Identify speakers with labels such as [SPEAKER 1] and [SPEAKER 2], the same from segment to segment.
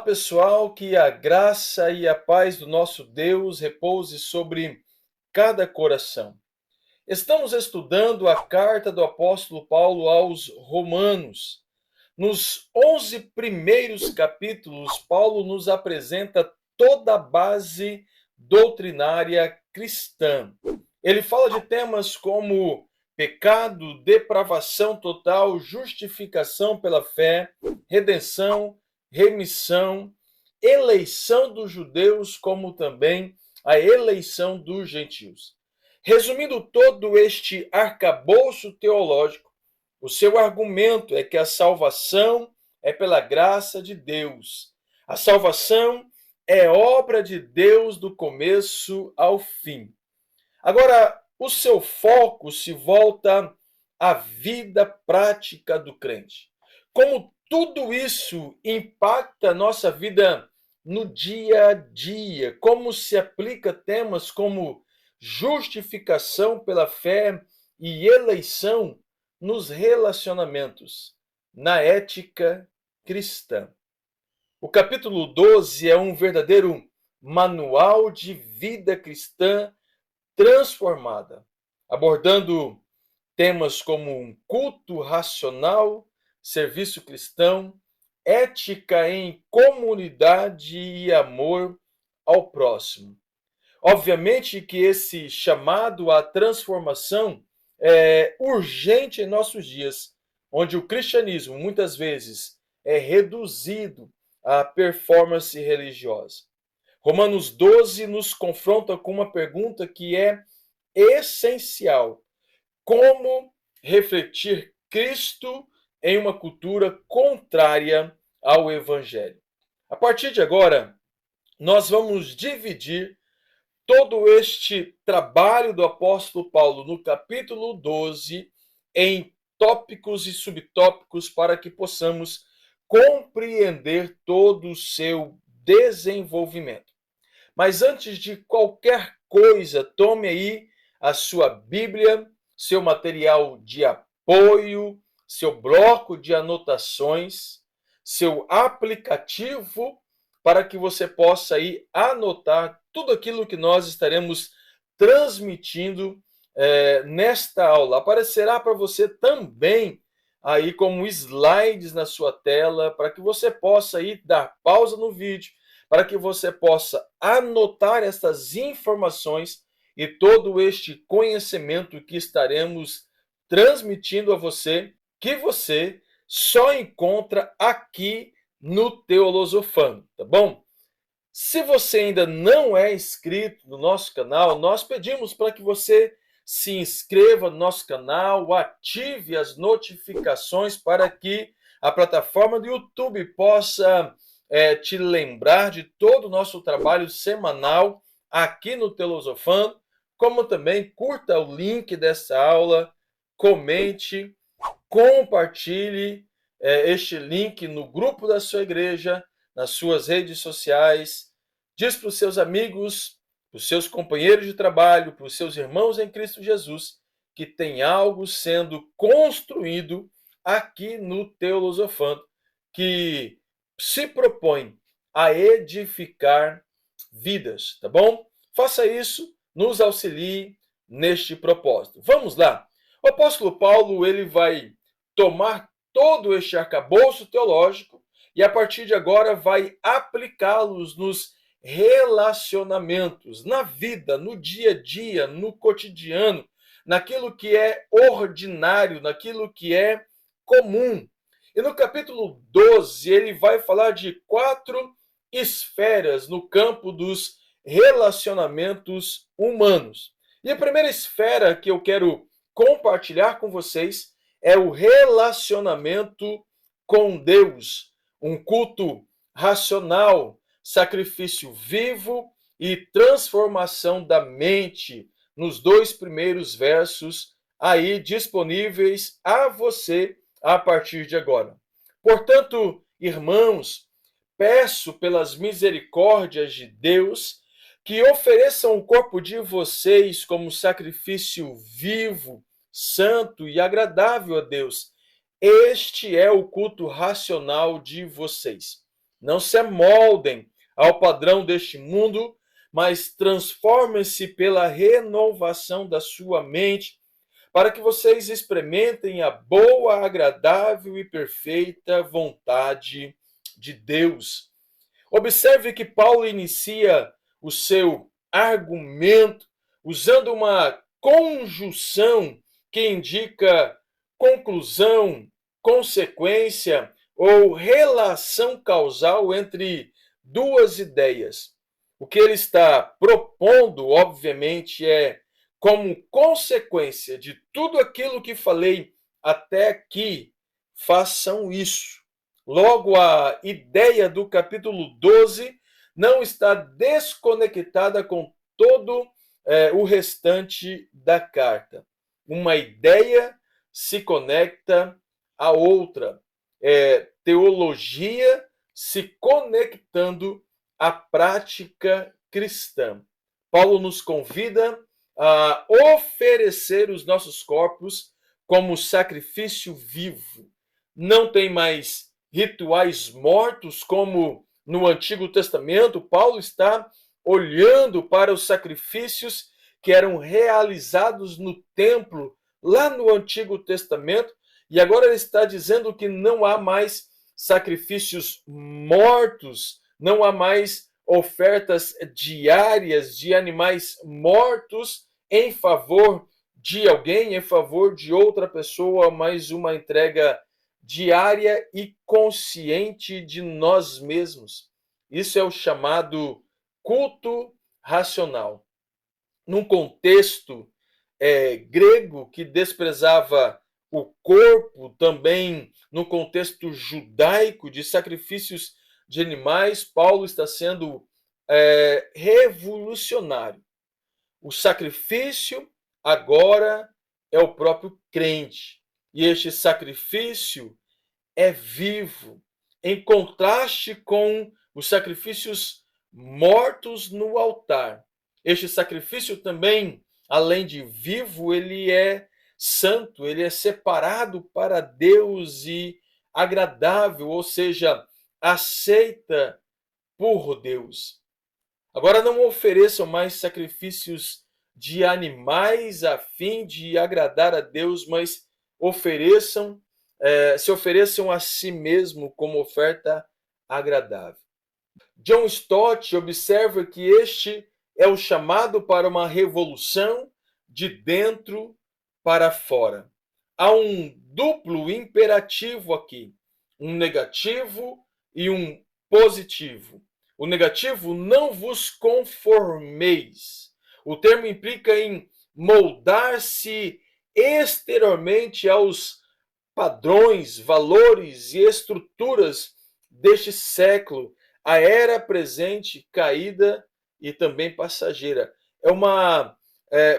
[SPEAKER 1] pessoal, que a graça e a paz do nosso Deus repouse sobre cada coração. Estamos estudando a carta do apóstolo Paulo aos Romanos. Nos 11 primeiros capítulos, Paulo nos apresenta toda a base doutrinária cristã. Ele fala de temas como pecado, depravação total, justificação pela fé, redenção, remissão, eleição dos judeus, como também a eleição dos gentios. Resumindo todo este arcabouço teológico, o seu argumento é que a salvação é pela graça de Deus. A salvação é obra de Deus do começo ao fim. Agora, o seu foco se volta à vida prática do crente. Como tudo isso impacta a nossa vida no dia a dia, como se aplica temas como justificação pela fé e eleição nos relacionamentos, na ética cristã. O capítulo 12 é um verdadeiro manual de vida cristã transformada, abordando temas como um culto racional, serviço cristão, ética em comunidade e amor ao próximo. Obviamente que esse chamado à transformação é urgente em nossos dias, onde o cristianismo muitas vezes é reduzido à performance religiosa. Romanos 12 nos confronta com uma pergunta que é essencial: como refletir Cristo em uma cultura contrária ao Evangelho? A partir de agora, nós vamos dividir todo este trabalho do apóstolo Paulo no capítulo 12 em tópicos e subtópicos para que possamos compreender todo o seu desenvolvimento. Mas antes de qualquer coisa, tome aí a sua Bíblia, seu material de apoio, seu bloco de anotações, seu aplicativo, para que você possa aí anotar tudo aquilo que nós estaremos transmitindo nesta aula. Aparecerá para você também aí como slides na sua tela, para que você possa aí dar pausa no vídeo, para que você possa anotar estas informações e todo este conhecimento que estaremos transmitindo a você, que você só encontra aqui no Teolosofando, tá bom? Se você ainda não é inscrito no nosso canal, nós pedimos para que você se inscreva no nosso canal, ative as notificações para que a plataforma do YouTube possa te lembrar de todo o nosso trabalho semanal aqui no Teolosofando, como também curta o link dessa aula, comente, compartilhe este link no grupo da sua igreja, nas suas redes sociais, diz para os seus amigos, para os seus companheiros de trabalho, para os seus irmãos em Cristo Jesus, que tem algo sendo construído aqui no Teolosofando, que se propõe a edificar vidas, tá bom? Faça isso, nos auxilie neste propósito. Vamos lá. O apóstolo Paulo, ele vai tomar todo este arcabouço teológico e a partir de agora vai aplicá-los nos relacionamentos, na vida, no dia a dia, no cotidiano, naquilo que é ordinário, naquilo que é comum. E no capítulo 12, ele vai falar de 4 esferas no campo dos relacionamentos humanos. E a primeira esfera que eu quero compartilhar com vocês é o relacionamento com Deus, um culto racional, sacrifício vivo e transformação da mente, nos 2 primeiros versos aí disponíveis a você a partir de agora. Portanto, irmãos, peço pelas misericórdias de Deus que ofereçam o corpo de vocês como sacrifício vivo, santo e agradável a Deus. Este é o culto racional de vocês. Não se amoldem ao padrão deste mundo, mas transformem-se pela renovação da sua mente, para que vocês experimentem a boa, agradável e perfeita vontade de Deus. Observe que Paulo inicia o seu argumento usando uma conjunção que indica conclusão, consequência ou relação causal entre duas ideias. O que ele está propondo, obviamente, é como consequência de tudo aquilo que falei até aqui, façam isso. Logo, a ideia do capítulo 12 não está desconectada com todo o restante da carta. Uma ideia se conecta à outra. Teologia se conectando à prática cristã. Paulo nos convida a oferecer os nossos corpos como sacrifício vivo. Não tem mais rituais mortos como no Antigo Testamento. Paulo está olhando para os sacrifícios que eram realizados no templo lá no Antigo Testamento, e agora ele está dizendo que não há mais sacrifícios mortos, não há mais ofertas diárias de animais mortos em favor de alguém, em favor de outra pessoa, mas uma entrega diária e consciente de nós mesmos. Isso é o chamado culto racional. Num contexto grego que desprezava o corpo, também no contexto judaico de sacrifícios de animais, Paulo está sendo revolucionário. O sacrifício agora é o próprio crente. E este sacrifício é vivo, em contraste com os sacrifícios mortos no altar. Este sacrifício também, além de vivo, ele é santo, ele é separado para Deus e agradável, ou seja, aceita por Deus. Agora não ofereçam mais sacrifícios de animais a fim de agradar a Deus, mas se ofereçam a si mesmo como oferta agradável. John Stott observa que este é o chamado para uma revolução de dentro para fora. Há um duplo imperativo aqui, um negativo e um positivo. O negativo, não vos conformeis. O termo implica em moldar-se exteriormente aos padrões, valores e estruturas deste século, a era presente, caída e também passageira. É uma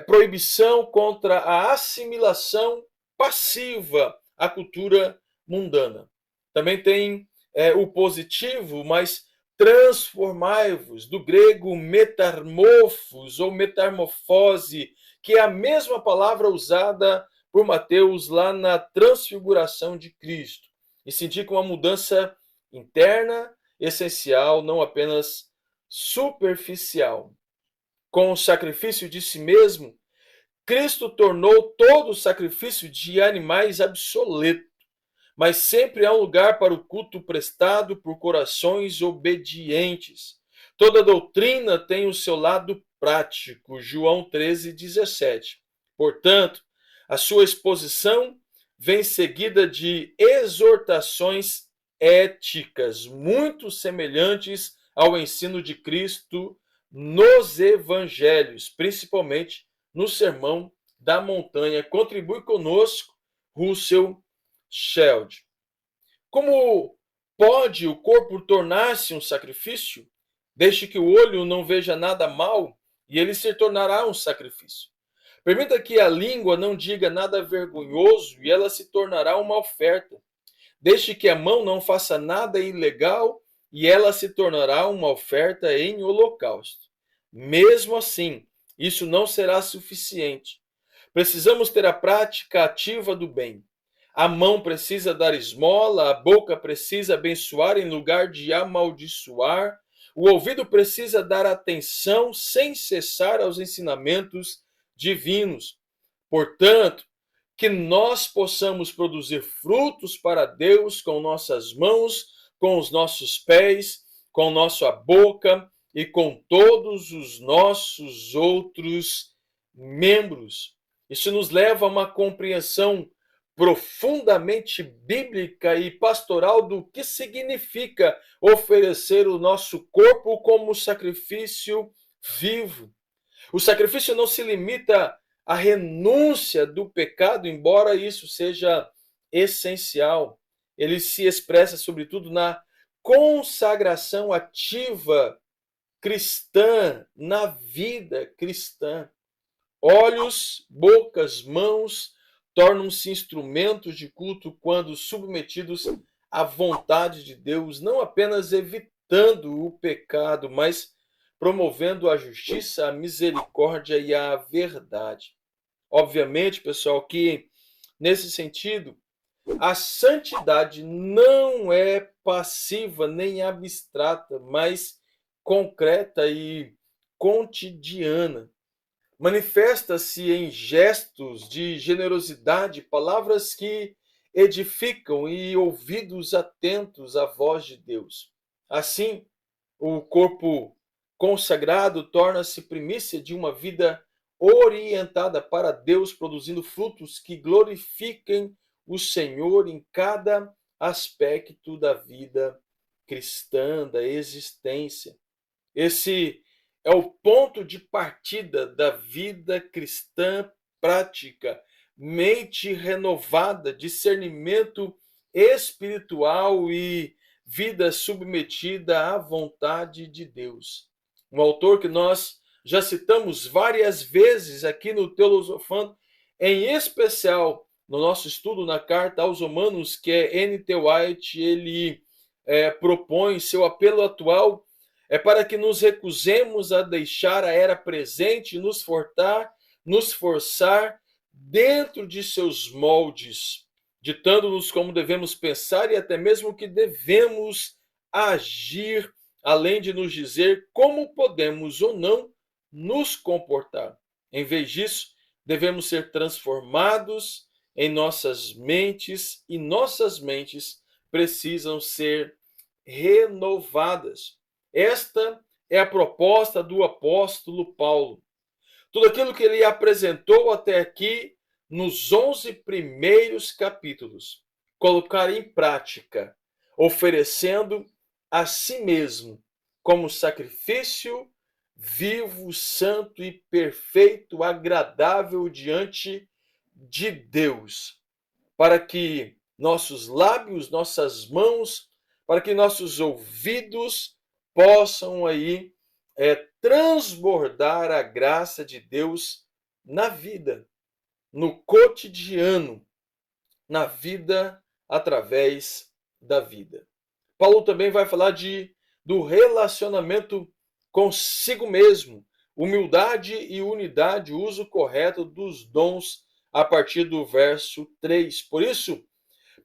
[SPEAKER 1] proibição contra a assimilação passiva à cultura mundana. Também tem o positivo, mas transformai-vos, do grego metamorfos ou metamorfose, que é a mesma palavra usada por Mateus lá na transfiguração de Cristo. Isso indica uma mudança interna, essencial, não apenas superficial. Com o sacrifício de si mesmo, Cristo tornou todo o sacrifício de animais obsoleto, mas sempre há um lugar para o culto prestado por corações obedientes. Toda doutrina tem o seu lado prático, João 13:17. Portanto, a sua exposição vem seguida de exortações éticas muito semelhantes ao ensino de Cristo nos evangelhos, principalmente no Sermão da Montanha. Contribui conosco, Russell Shedd. Como pode o corpo tornar-se um sacrifício? Deixe que o olho não veja nada mal e ele se tornará um sacrifício. Permita que a língua não diga nada vergonhoso e ela se tornará uma oferta. Deixe que a mão não faça nada ilegal e ela se tornará uma oferta em holocausto. Mesmo assim, isso não será suficiente. Precisamos ter a prática ativa do bem. A mão precisa dar esmola, a boca precisa abençoar em lugar de amaldiçoar, o ouvido precisa dar atenção sem cessar aos ensinamentos divinos. Portanto, que nós possamos produzir frutos para Deus com nossas mãos, com os nossos pés, com nossa boca e com todos os nossos outros membros. Isso nos leva a uma compreensão profundamente bíblica e pastoral do que significa oferecer o nosso corpo como sacrifício vivo. O sacrifício não se limita à renúncia do pecado, embora isso seja essencial. Ele se expressa, sobretudo, na consagração ativa cristã, na vida cristã. Olhos, bocas, mãos tornam-se instrumentos de culto quando submetidos à vontade de Deus, não apenas evitando o pecado, mas promovendo a justiça, a misericórdia e a verdade. Obviamente, pessoal, que nesse sentido, a santidade não é passiva nem abstrata, mas concreta e cotidiana. Manifesta-se em gestos de generosidade, palavras que edificam e ouvidos atentos à voz de Deus. Assim, o corpo consagrado torna-se primícia de uma vida orientada para Deus, produzindo frutos que glorifiquem o Senhor em cada aspecto da vida cristã, da existência. Esse é o ponto de partida da vida cristã prática, mente renovada, discernimento espiritual e vida submetida à vontade de Deus. Um autor que nós já citamos várias vezes aqui no Teolosofando, em especial no nosso estudo na carta aos Romanos, que é N.T. White, ele propõe seu apelo atual é para que nos recusemos a deixar a era presente nos forçar dentro de seus moldes, ditando-nos como devemos pensar e até mesmo que devemos agir, além de nos dizer como podemos ou não nos comportar. Em vez disso, devemos ser transformados em nossas mentes e nossas mentes precisam ser renovadas. Esta é a proposta do apóstolo Paulo. Tudo aquilo que ele apresentou até aqui nos 11 primeiros capítulos, colocar em prática, oferecendo a si mesmo como sacrifício vivo, santo e perfeito, agradável diante de Deus, para que nossos lábios, nossas mãos, para que nossos ouvidos possam aí transbordar a graça de Deus na vida, no cotidiano, na vida através da vida. Paulo também vai falar do relacionamento consigo mesmo, humildade e unidade, uso correto dos dons a partir do verso 3. Por isso,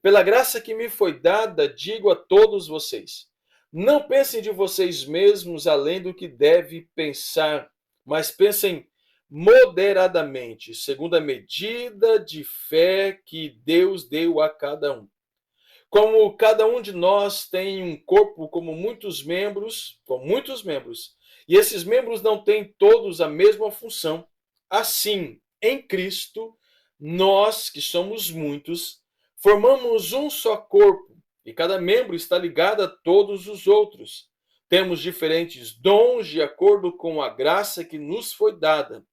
[SPEAKER 1] pela graça que me foi dada, digo a todos vocês, não pensem de vocês mesmos além do que deve pensar, mas pensem moderadamente, segundo a medida de fé que Deus deu a cada um. Como cada um de nós tem um corpo com muitos membros, e esses membros não têm todos a mesma função, assim, em Cristo, nós, que somos muitos, formamos um só corpo, e cada membro está ligado a todos os outros. Temos diferentes dons de acordo com a graça que nos foi dada.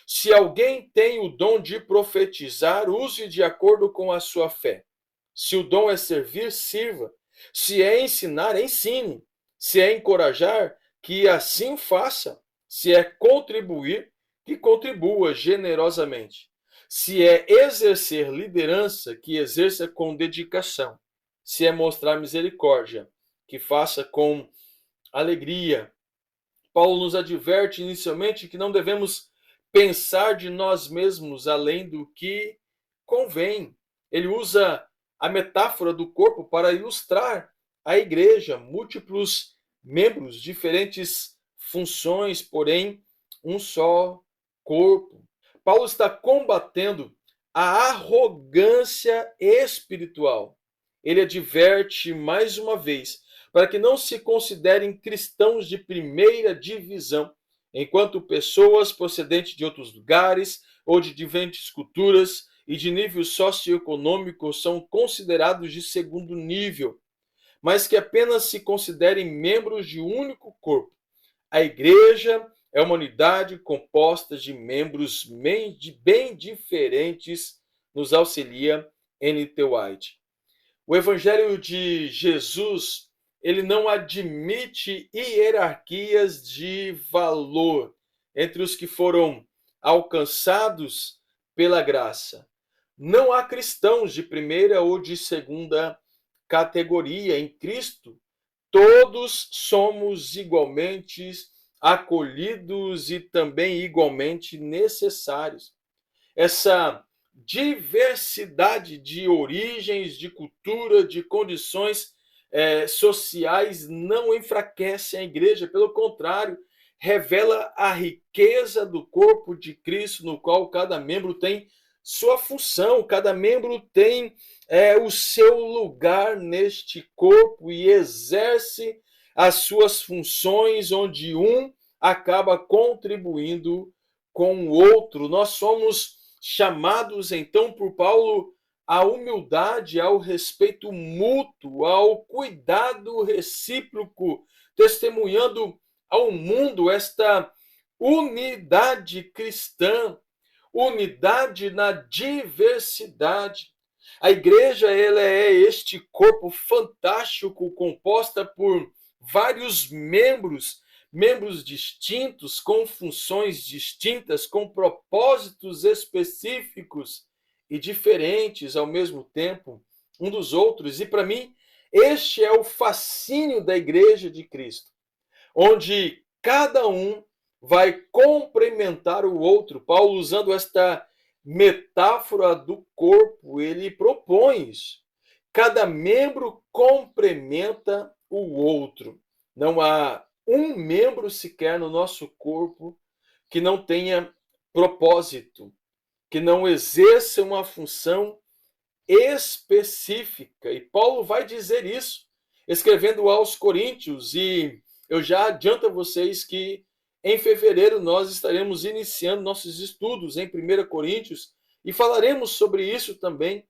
[SPEAKER 1] Se alguém tem o dom de profetizar, use de acordo com a sua fé. Se o dom é servir, sirva. Se é ensinar, ensine. Se é encorajar, que assim faça. Se é contribuir, que contribua generosamente. Se é exercer liderança, que exerça com dedicação. Se é mostrar misericórdia, que faça com alegria. Paulo nos adverte inicialmente que não devemos pensar de nós mesmos além do que convém. ele usa a metáfora do corpo para ilustrar a igreja, múltiplos membros, diferentes funções, porém um só corpo. Paulo está combatendo a arrogância espiritual. Ele adverte mais uma vez para que não se considerem cristãos de primeira divisão, enquanto pessoas procedentes de outros lugares ou de diferentes culturas e de nível socioeconômico são considerados de segundo nível, mas que apenas se considerem membros de um único corpo. A igreja é uma unidade composta de membros bem diferentes, nos auxilia N.T. White. O Evangelho de Jesus, ele não admite hierarquias de valor entre os que foram alcançados pela graça. Não há cristãos de primeira ou de segunda categoria em Cristo. Todos somos igualmente acolhidos e também igualmente necessários. Essa diversidade de origens, de cultura, de condições sociais não enfraquece a igreja, pelo contrário, revela a riqueza do corpo de Cristo, no qual cada membro tem sua função, cada membro tem o seu lugar neste corpo e exerce as suas funções, onde um acaba contribuindo com o outro. Nós somos chamados, então, por Paulo, à humildade, ao respeito mútuo, ao cuidado recíproco, testemunhando ao mundo esta unidade cristã, unidade na diversidade. A igreja, ela é este corpo fantástico composta por vários membros distintos, com funções distintas, com propósitos específicos e diferentes ao mesmo tempo um dos outros. E para mim, este é o fascínio da igreja de Cristo, onde cada um vai complementar o outro. Paulo, usando esta metáfora do corpo, ele propõe isso. Cada membro complementa o outro. Não há um membro sequer no nosso corpo que não tenha propósito, que não exerça uma função específica. E Paulo vai dizer isso, escrevendo aos Coríntios, e eu já adianto a vocês que em fevereiro nós estaremos iniciando nossos estudos em 1 Coríntios e falaremos sobre isso também.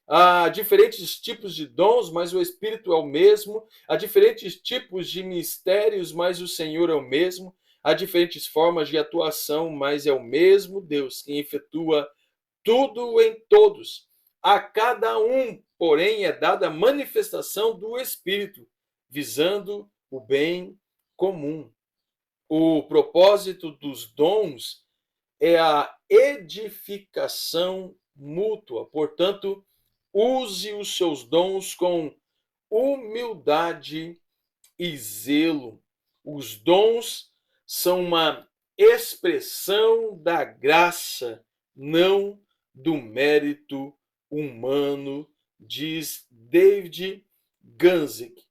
[SPEAKER 1] Há diferentes tipos de dons, mas o Espírito é o mesmo. Há diferentes tipos de ministérios, mas o Senhor é o mesmo. Há diferentes formas de atuação, mas é o mesmo Deus que efetua tudo em todos. A cada um, porém, é dada a manifestação do Espírito, visando o bem comum. O propósito dos dons é a edificação mútua. Portanto, use os seus dons com humildade e zelo. Os dons são uma expressão da graça, não do mérito humano, diz David Guzik.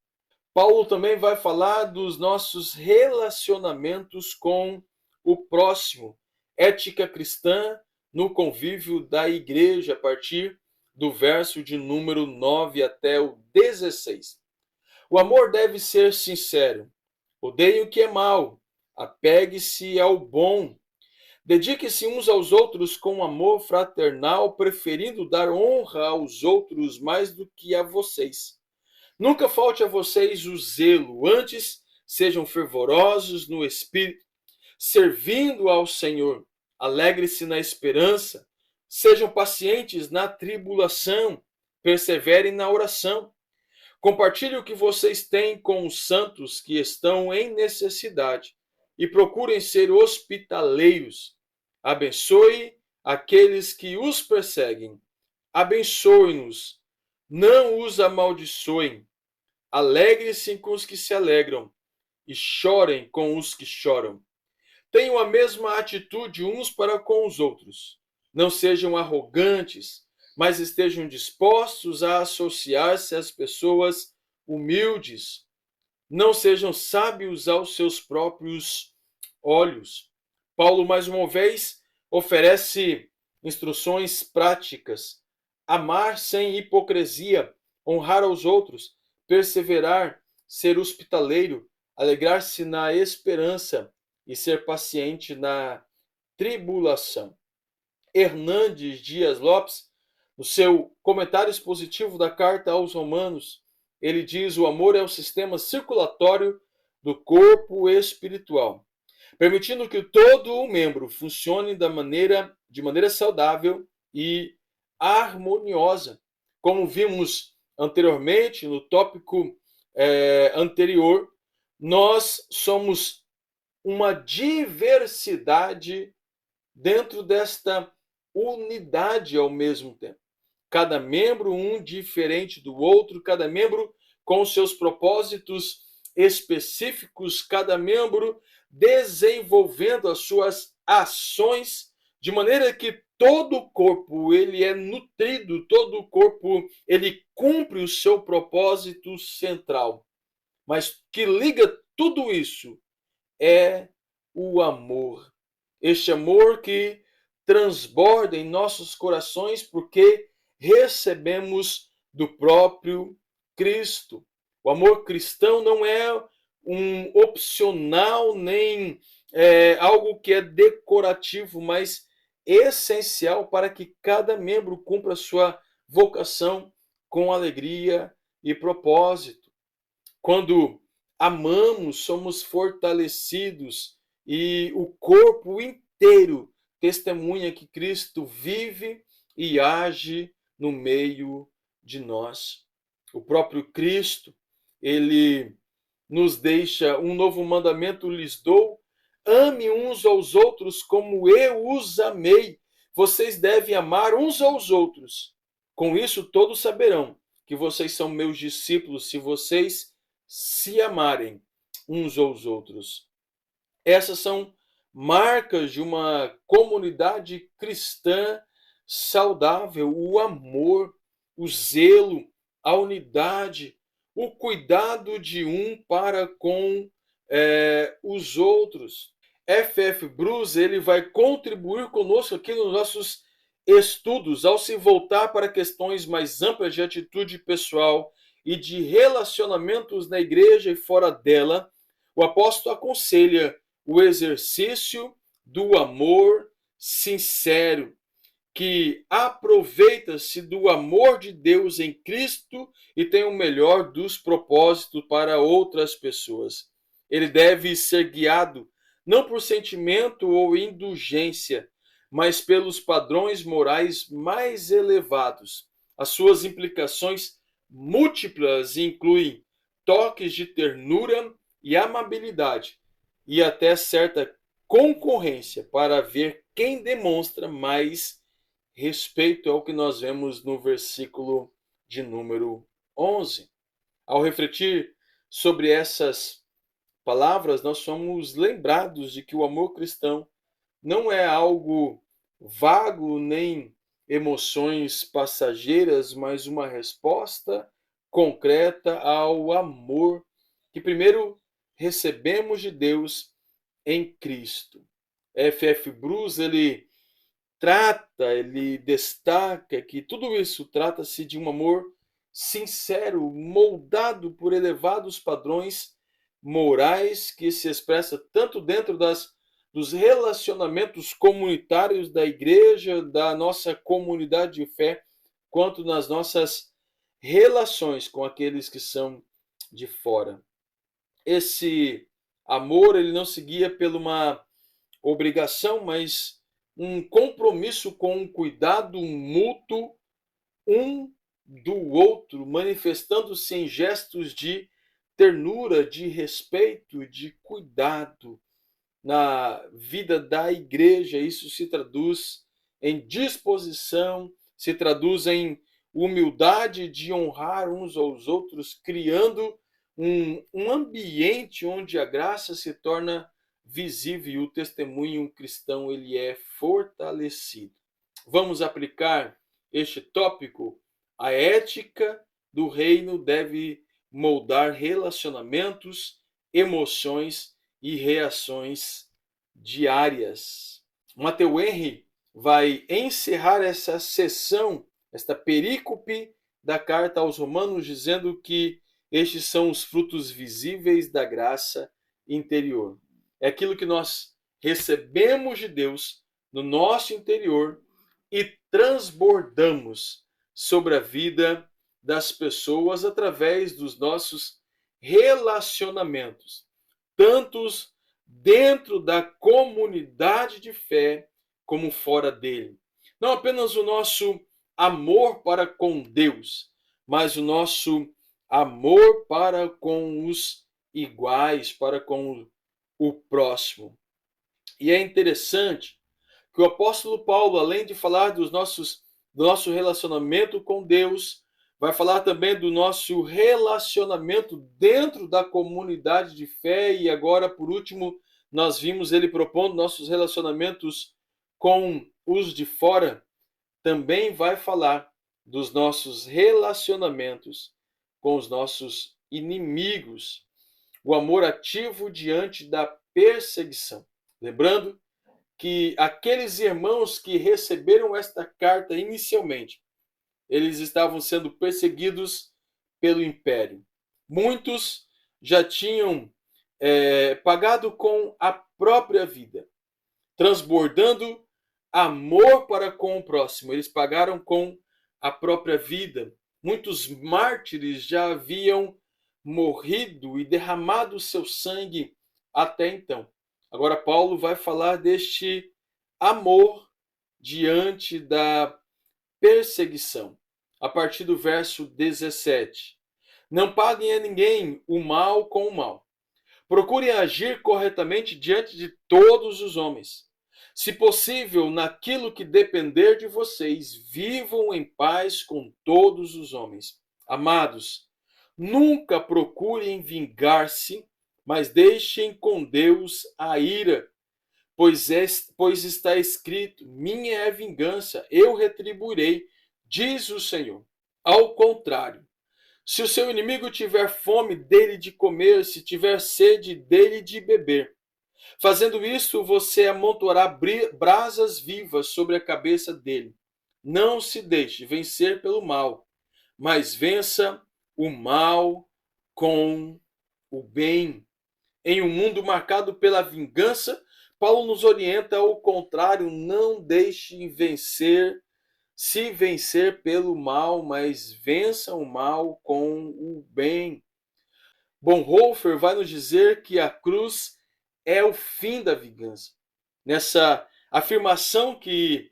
[SPEAKER 1] Paulo também vai falar dos nossos relacionamentos com o próximo, ética cristã no convívio da igreja, a partir do verso de número 9 até o 16. O amor deve ser sincero. Odeie o que é mal. Apegue-se ao bom. Dedique-se uns aos outros com amor fraternal, preferindo dar honra aos outros mais do que a vocês. Nunca falte a vocês o zelo, antes sejam fervorosos no espírito, servindo ao Senhor. Alegre-se na esperança, sejam pacientes na tribulação, perseverem na oração. Compartilhe o que vocês têm com os santos que estão em necessidade e procurem ser hospitaleiros. Abençoe aqueles que os perseguem. Abençoe-nos. Não os amaldiçoem. Alegre-se com os que se alegram e chorem com os que choram. Tenham a mesma atitude uns para com os outros. Não sejam arrogantes, mas estejam dispostos a associar-se às pessoas humildes. Não sejam sábios aos seus próprios olhos. Paulo, mais uma vez, oferece instruções práticas. Amar sem hipocrisia, honrar aos outros, perseverar, ser hospitaleiro, alegrar-se na esperança e ser paciente na tribulação. Hernandes Dias Lopes, no seu comentário expositivo da carta aos Romanos, ele diz: o amor é o sistema circulatório do corpo espiritual, permitindo que todo o membro funcione de maneira saudável e harmoniosa. Como vimos anteriormente, no tópico anterior, nós somos uma diversidade dentro desta unidade ao mesmo tempo. Cada membro um diferente do outro, cada membro com seus propósitos específicos, cada membro desenvolvendo as suas ações de maneira que todo o corpo ele é nutrido, todo o corpo ele cumpre o seu propósito central. Mas que liga tudo isso é o amor. Este amor que transborda em nossos corações porque recebemos do próprio Cristo. O amor cristão não é um opcional nem algo que é decorativo, mas essencial para que cada membro cumpra sua vocação com alegria e propósito. Quando amamos, somos fortalecidos e o corpo inteiro testemunha que Cristo vive e age no meio de nós. O próprio Cristo, ele nos deixa um novo mandamento lhes dou: ame uns aos outros como eu os amei. Vocês devem amar uns aos outros. Com isso todos saberão que vocês são meus discípulos se vocês se amarem uns aos outros. Essas são marcas de uma comunidade cristã saudável: o amor, o zelo, a unidade, o cuidado de um para com os outros. F.F. Bruce ele vai contribuir conosco aqui nos nossos estudos ao se voltar para questões mais amplas de atitude pessoal e de relacionamentos na igreja e fora dela. O apóstolo aconselha o exercício do amor sincero, que aproveita-se do amor de Deus em Cristo e tem o melhor dos propósitos para outras pessoas. Ele deve ser guiado não por sentimento ou indulgência, mas pelos padrões morais mais elevados. As suas implicações múltiplas incluem toques de ternura e amabilidade, e até certa concorrência para ver quem demonstra mais respeito. É o que nós vemos no versículo de número 11. Ao refletir sobre essas palavras, nós somos lembrados de que o amor cristão não é algo vago nem emoções passageiras, mas uma resposta concreta ao amor que primeiro recebemos de Deus em Cristo. F.F. Bruce ele destaca que tudo isso trata-se de um amor sincero, moldado por elevados padrões morais que se expressa tanto dentro dos relacionamentos comunitários da igreja, da nossa comunidade de fé, quanto nas nossas relações com aqueles que são de fora. Esse amor ele não se guia por uma obrigação, mas um compromisso com um cuidado mútuo um do outro, manifestando-se em gestos de ternura, de respeito, de cuidado. Na vida da igreja, isso se traduz em disposição, se traduz em humildade de honrar uns aos outros, criando um ambiente onde a graça se torna visível e o testemunho cristão ele é fortalecido. Vamos aplicar este tópico, a ética do reino deve moldar relacionamentos, emoções e reações diárias. Matthew Henry vai encerrar essa sessão, esta perícope da carta aos Romanos, dizendo que estes são os frutos visíveis da graça interior. É aquilo que nós recebemos de Deus no nosso interior e transbordamos sobre a vida das pessoas através dos nossos relacionamentos, tanto dentro da comunidade de fé como fora dele. Não apenas o nosso amor para com Deus, mas o nosso amor para com os iguais, para com o próximo. E é interessante que o apóstolo Paulo, além de falar do nosso relacionamento com Deus, vai falar também do nosso relacionamento dentro da comunidade de fé. E agora, por último, nós vimos ele propondo nossos relacionamentos com os de fora. Também vai falar dos nossos relacionamentos com os nossos inimigos. O amor ativo diante da perseguição. Lembrando que aqueles irmãos que receberam esta carta inicialmente, eles estavam sendo perseguidos pelo império. Muitos já tinham pagado com a própria vida, transbordando amor para com o próximo. Eles pagaram com a própria vida. Muitos mártires já haviam morrido e derramado seu sangue até então. Agora Paulo vai falar deste amor diante da perseguição. A partir do verso 17. Não paguem a ninguém o mal com o mal. Procurem agir corretamente diante de todos os homens. Se possível, naquilo que depender de vocês, vivam em paz com todos os homens. Amados, nunca procurem vingar-se, mas deixem com Deus a ira, pois está escrito: minha é a vingança, eu retribuirei, diz o Senhor. Ao contrário, se o seu inimigo tiver fome, dele de comer, se tiver sede, dele de beber. Fazendo isso, você amontoará brasas vivas sobre a cabeça dele. Não se deixe vencer pelo mal, mas vença o mal com o bem. Em um mundo marcado pela vingança, Paulo nos orienta ao contrário: não deixe se vencer pelo mal, mas vença o mal com o bem. Bonhoeffer vai nos dizer que a cruz é o fim da vingança. Nessa afirmação que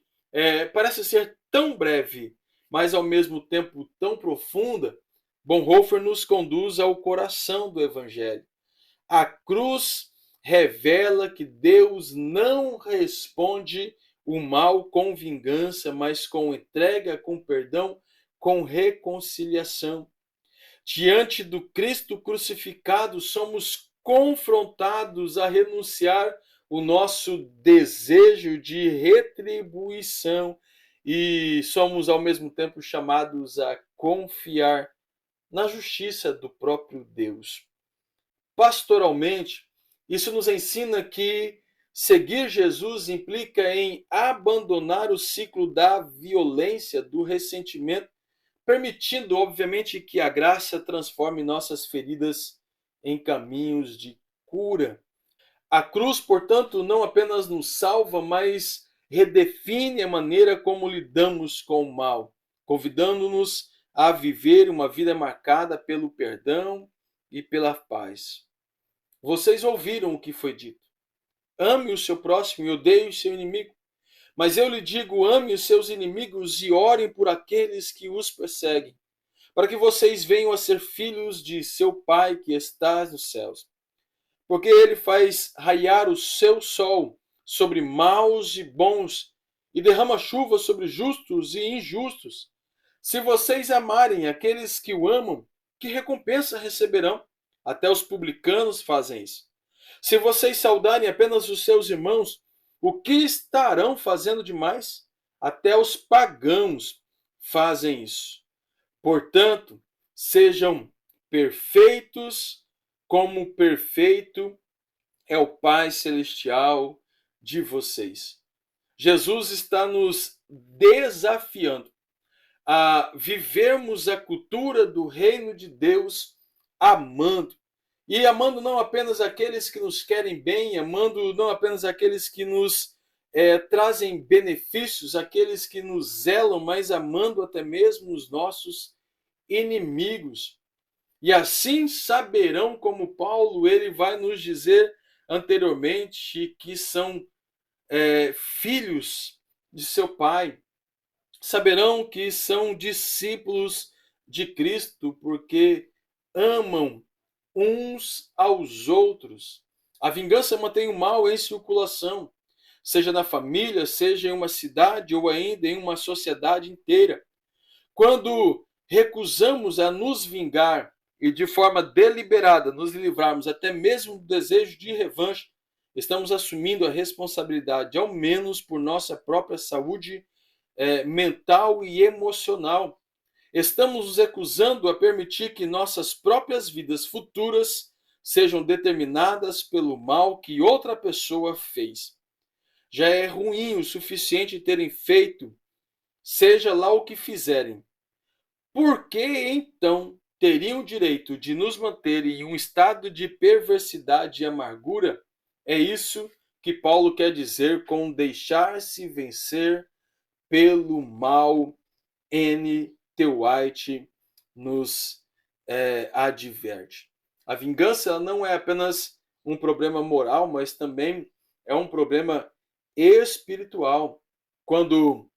[SPEAKER 1] parece ser tão breve, mas ao mesmo tempo tão profunda, Bonhoeffer nos conduz ao coração do Evangelho. A cruz revela que Deus não responde o mal com vingança, mas com entrega, com perdão, com reconciliação. Diante do Cristo crucificado, somos confrontados a renunciar o nosso desejo de retribuição e somos ao mesmo tempo chamados a confiar na justiça do próprio Deus. Pastoralmente, isso nos ensina que seguir Jesus implica em abandonar o ciclo da violência, do ressentimento, permitindo, obviamente, que a graça transforme nossas feridas em caminhos de cura. A cruz, portanto, não apenas nos salva, mas redefine a maneira como lidamos com o mal, convidando-nos a viver uma vida marcada pelo perdão e pela paz. Vocês ouviram o que foi dito: ame o seu próximo e odeie o seu inimigo. Mas eu lhe digo: ame os seus inimigos e orem por aqueles que os perseguem, para que vocês venham a ser filhos de seu Pai que está nos céus. Porque ele faz raiar o seu sol sobre maus e bons e derrama chuva sobre justos e injustos. Se vocês amarem aqueles que o amam, que recompensa receberão? Até os publicanos fazem isso. Se vocês saudarem apenas os seus irmãos, o que estarão fazendo demais? Até os pagãos fazem isso. Portanto, sejam perfeitos, como perfeito é o Pai Celestial de vocês. Jesus está nos desafiando a vivermos a cultura do reino de Deus amando. E amando não apenas aqueles que nos querem bem, amando não apenas aqueles que nos trazem benefícios, aqueles que nos zelam, mas amando até mesmo os nossos inimigos. E assim saberão, como Paulo ele vai nos dizer anteriormente, que são filhos de seu Pai. Saberão que são discípulos de Cristo, porque amam uns aos outros. A vingança mantém o mal em circulação, seja na família, seja em uma cidade ou ainda em uma sociedade inteira. Quando recusamos a nos vingar e de forma deliberada nos livrarmos até mesmo do desejo de revanche, estamos assumindo a responsabilidade, ao menos por nossa própria saúde mental e emocional. Estamos nos recusando a permitir que nossas próprias vidas futuras sejam determinadas pelo mal que outra pessoa fez. Já é ruim o suficiente terem feito, seja lá o que fizerem. Por que então teriam o direito de nos manter em um estado de perversidade e amargura? É isso que Paulo quer dizer com deixar-se vencer pelo mal. N. T. White nos adverte. A vingança ela não é apenas um problema moral, mas também é um problema espiritual. Quando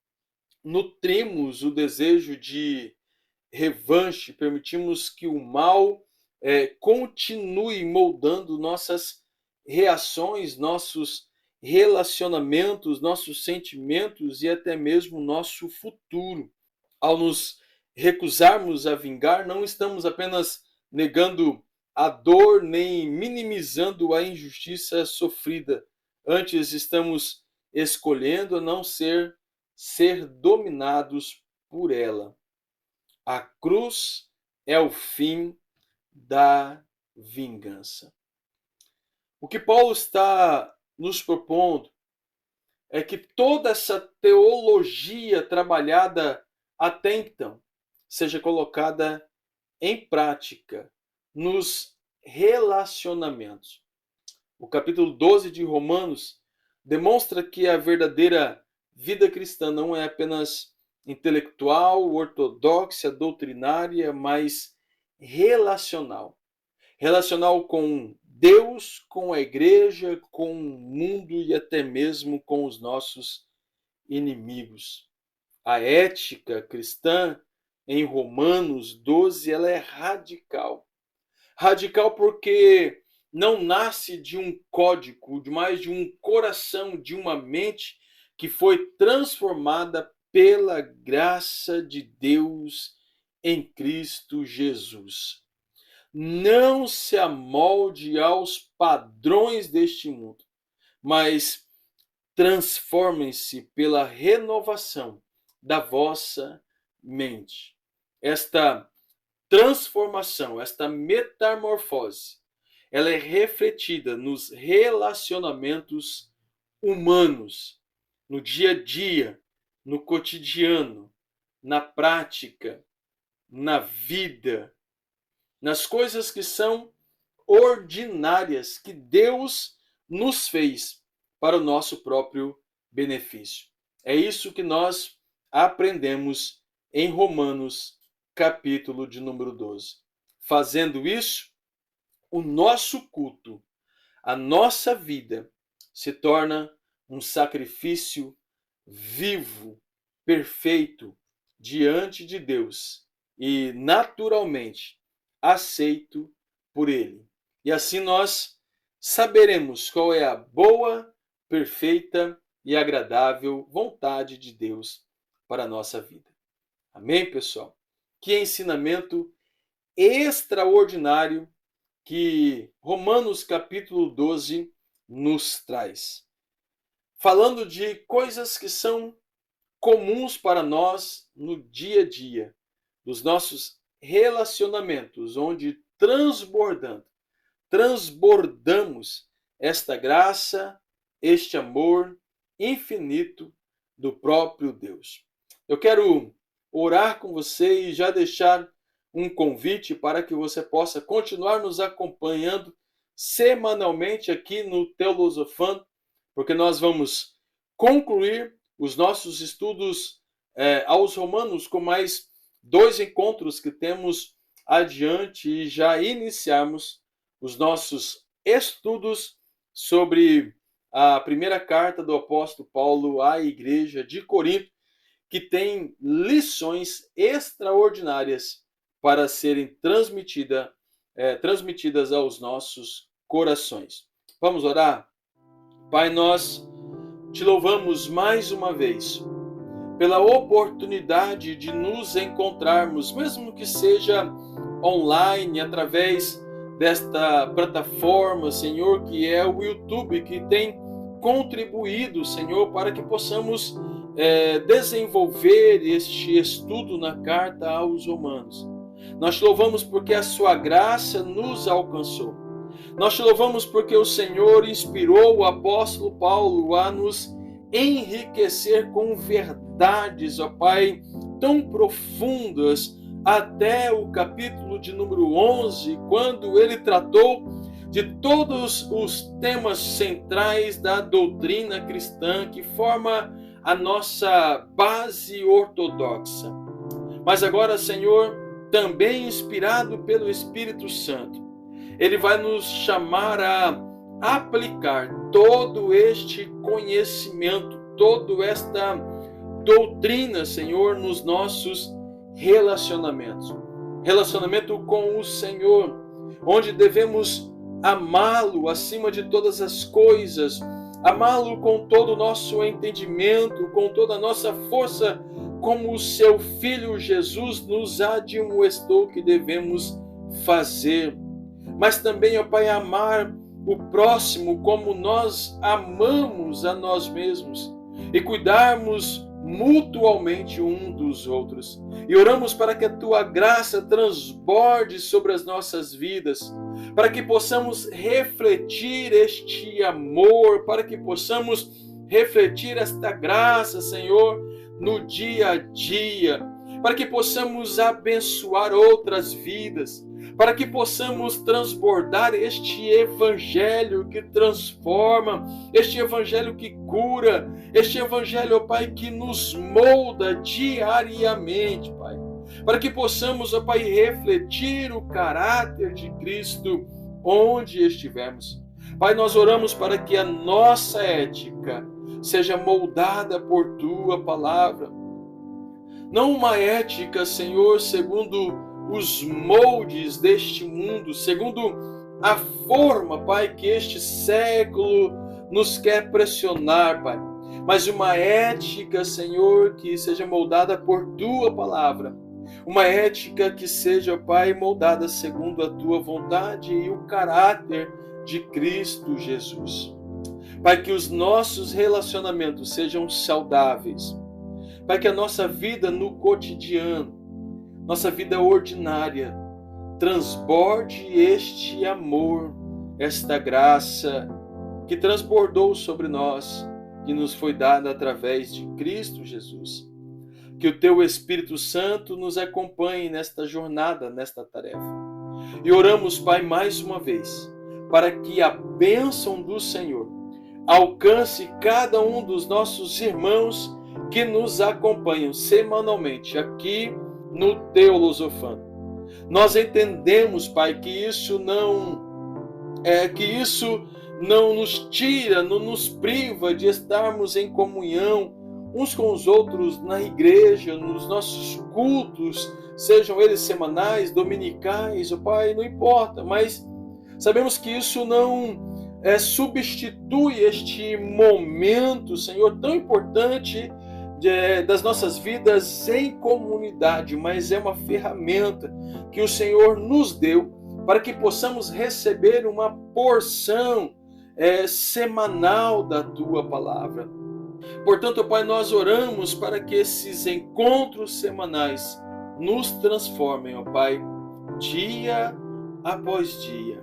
[SPEAKER 1] nutrimos o desejo de revanche, permitimos que o mal continue moldando nossas reações, nossos relacionamentos, nossos sentimentos e até mesmo nosso futuro. Ao nos recusarmos a vingar, não estamos apenas negando a dor nem minimizando a injustiça sofrida. Antes, estamos escolhendo não ser dominados por ela. A cruz é o fim da vingança. O que Paulo está nos propondo é que toda essa teologia trabalhada até então seja colocada em prática nos relacionamentos. O capítulo 12 de Romanos demonstra que a verdadeira vida cristã não é apenas intelectual, ortodoxa, doutrinária, mas relacional. Relacional com Deus, com a igreja, com o mundo e até mesmo com os nossos inimigos. A ética cristã em Romanos 12 ela é radical. Radical porque não nasce de um código, mas de um coração, de uma mente que foi transformada pela graça de Deus em Cristo Jesus. Não se amolde aos padrões deste mundo, mas transformem-se pela renovação da vossa mente. Esta transformação, esta metamorfose, ela é refletida nos relacionamentos humanos, no dia a dia, no cotidiano, na prática, na vida, nas coisas que são ordinárias que Deus nos fez para o nosso próprio benefício. É isso que nós aprendemos em Romanos, capítulo de número 12. Fazendo isso, o nosso culto, a nossa vida, se torna um sacrifício vivo, perfeito, diante de Deus e, naturalmente, aceito por Ele. E assim nós saberemos qual é a boa, perfeita e agradável vontade de Deus para a nossa vida. Amém, pessoal? Que ensinamento extraordinário que Romanos capítulo 12 nos traz. Falando de coisas que são comuns para nós no dia a dia, dos nossos relacionamentos, onde transbordamos esta graça, este amor infinito do próprio Deus. Eu quero orar com você e já deixar um convite para que você possa continuar nos acompanhando semanalmente aqui no Teolosofando, porque nós vamos concluir os nossos estudos aos Romanos com mais 2 encontros que temos adiante e já iniciarmos os nossos estudos sobre a primeira carta do apóstolo Paulo à igreja de Corinto, que tem lições extraordinárias para serem transmitidas aos nossos corações. Vamos orar? Pai, nós te louvamos mais uma vez pela oportunidade de nos encontrarmos, mesmo que seja online, através desta plataforma, Senhor, que é o YouTube, que tem contribuído, Senhor, para que possamos desenvolver este estudo na carta aos Romanos. Nós te louvamos porque a sua graça nos alcançou. Nós te louvamos porque o Senhor inspirou o apóstolo Paulo a nos enriquecer com verdades, ó Pai, tão profundas, até o capítulo de número 11, quando ele tratou de todos os temas centrais da doutrina cristã que forma a nossa base ortodoxa. Mas agora, Senhor, também inspirado pelo Espírito Santo, ele vai nos chamar a aplicar todo este conhecimento, toda esta doutrina, Senhor, nos nossos relacionamentos. Relacionamento com o Senhor, onde devemos amá-lo acima de todas as coisas, amá-lo com todo o nosso entendimento, com toda a nossa força, como o seu Filho Jesus nos admoestou que devemos fazer. Mas também, ó Pai, amar o próximo como nós amamos a nós mesmos e cuidarmos mutualmente um dos outros. E oramos para que a tua graça transborde sobre as nossas vidas, para que possamos refletir este amor, para que possamos refletir esta graça, Senhor, no dia a dia, para que possamos abençoar outras vidas, para que possamos transbordar este evangelho que transforma, este evangelho que cura, este evangelho, ó Pai, que nos molda diariamente, Pai, para que possamos, ó Pai, refletir o caráter de Cristo onde estivermos. Pai, nós oramos para que a nossa ética seja moldada por tua palavra, não uma ética, Senhor, segundo os moldes deste mundo, segundo a forma, Pai, que este século nos quer pressionar, Pai, mas uma ética, Senhor, que seja moldada por tua palavra, uma ética que seja, Pai, moldada segundo a tua vontade e o caráter de Cristo Jesus. Pai, que os nossos relacionamentos sejam saudáveis, Pai, que a nossa vida no cotidiano, nossa vida ordinária, transborde este amor, esta graça que transbordou sobre nós, que nos foi dada através de Cristo Jesus. Que o teu Espírito Santo nos acompanhe nesta jornada, nesta tarefa. E oramos, Pai, mais uma vez, para que a bênção do Senhor alcance cada um dos nossos irmãos que nos acompanham semanalmente aqui no Teolosofando. Nós entendemos, Pai, que isso não nos tira, não nos priva de estarmos em comunhão uns com os outros na igreja, nos nossos cultos, sejam eles semanais, dominicais, o Pai, não importa, mas sabemos que isso não substitui este momento, Senhor, tão importante das nossas vidas em comunidade, mas é uma ferramenta que o Senhor nos deu para que possamos receber uma porção semanal da Tua Palavra. Portanto, ó Pai, nós oramos para que esses encontros semanais nos transformem, ó Pai, dia após dia,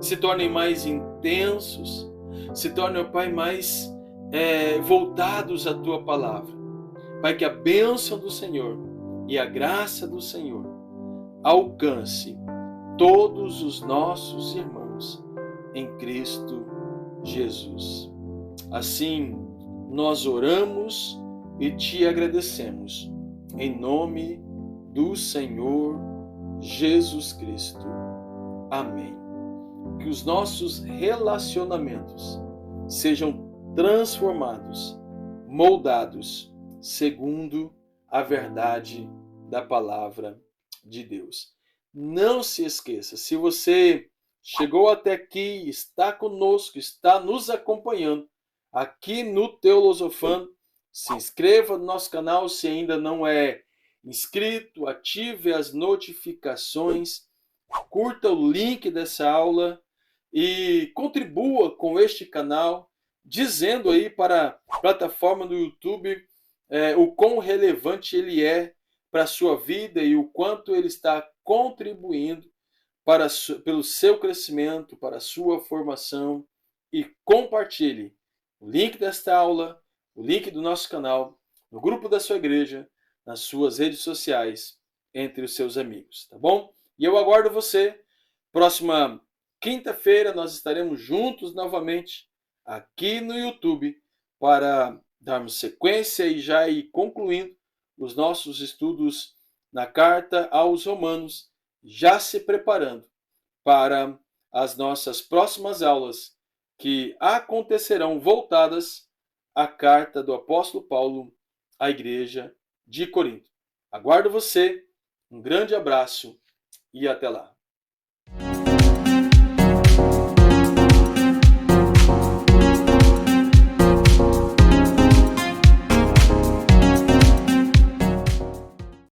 [SPEAKER 1] se tornem mais intensos, se tornem, ó Pai, mais voltados à Tua Palavra. Pai, que a bênção do Senhor e a graça do Senhor alcance todos os nossos irmãos em Cristo Jesus. Assim, nós oramos e te agradecemos, em nome do Senhor Jesus Cristo. Amém. Que os nossos relacionamentos sejam transformados, moldados, segundo a verdade da palavra de Deus. Não se esqueça, se você chegou até aqui, está conosco, está nos acompanhando aqui no Teolosofando, se inscreva no nosso canal se ainda não é inscrito, ative as notificações, curta o link dessa aula e contribua com este canal, dizendo aí para a plataforma do YouTube o quão relevante ele para a sua vida e o quanto ele está contribuindo pelo seu crescimento, para a sua formação, e compartilhe o link desta aula, o link do nosso canal, no grupo da sua igreja, nas suas redes sociais, entre os seus amigos, tá bom? E eu aguardo você. Próxima quinta-feira nós estaremos juntos novamente aqui no YouTube para darmos sequência e já ir concluindo os nossos estudos na carta aos Romanos, já se preparando para as nossas próximas aulas que acontecerão voltadas à carta do apóstolo Paulo à igreja de Corinto. Aguardo você, um grande abraço e até lá.